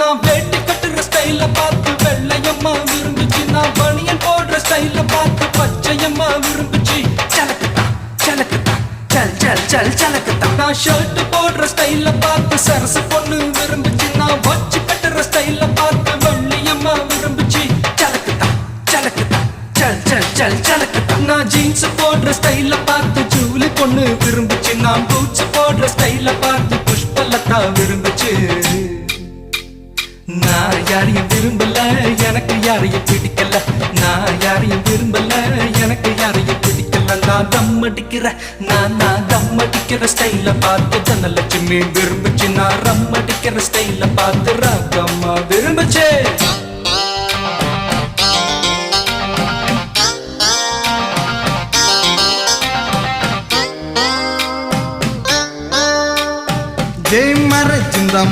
நான் வேட்டி கட்டுற ஸ்டைல பார்த்து வெள்ளையம்மா விரும்புச்சு. நான் பனியன் போடுற ஸ்டைல பார்த்து பச்சையம்மா விரும்புச்சு. சலக்குத்தா சலக்குத்தா சல் சல் சல் சலக்குத்தா. நான் ஷர்ட் போடுற ஸ்டைல பார்த்து சரசு பொண்ணு விரும்புச்சு. நான் வச்சு கட்டுற ஸ்டைல பார்த்து வெள்ளையம்மா விரும்புச்சு. சலக்குத்தா சலக்குத்தா சல் சல் சல் சலக்குத்தா. நான் ஜீன்ஸ் போடுற ஸ்டைல பார்த்து ஜூலி பொண்ணு விரும்புச்சு. நான் பூட்ஸ் போடுற ஸ்டைல பார்த்து புஷ்பலதா விரும்புச்சு. நான் யாரையும் விரும்பல, எனக்கு யாரையும் பிடிக்கல. நான் யாரையும் விரும்பல, எனக்கு யாரையும் பிடிக்கல. நான் தம் அடிக்கிற நான் தம் அடிக்கிற ஸ்டைல பார்த்து தனலட்சுமி விரும்புச்சு. நான் ரம் அடிக்கிற ஸ்டைல பார்த்து ராகம்மா விரும்புச்சு. ஜெய் மர சிந்தம்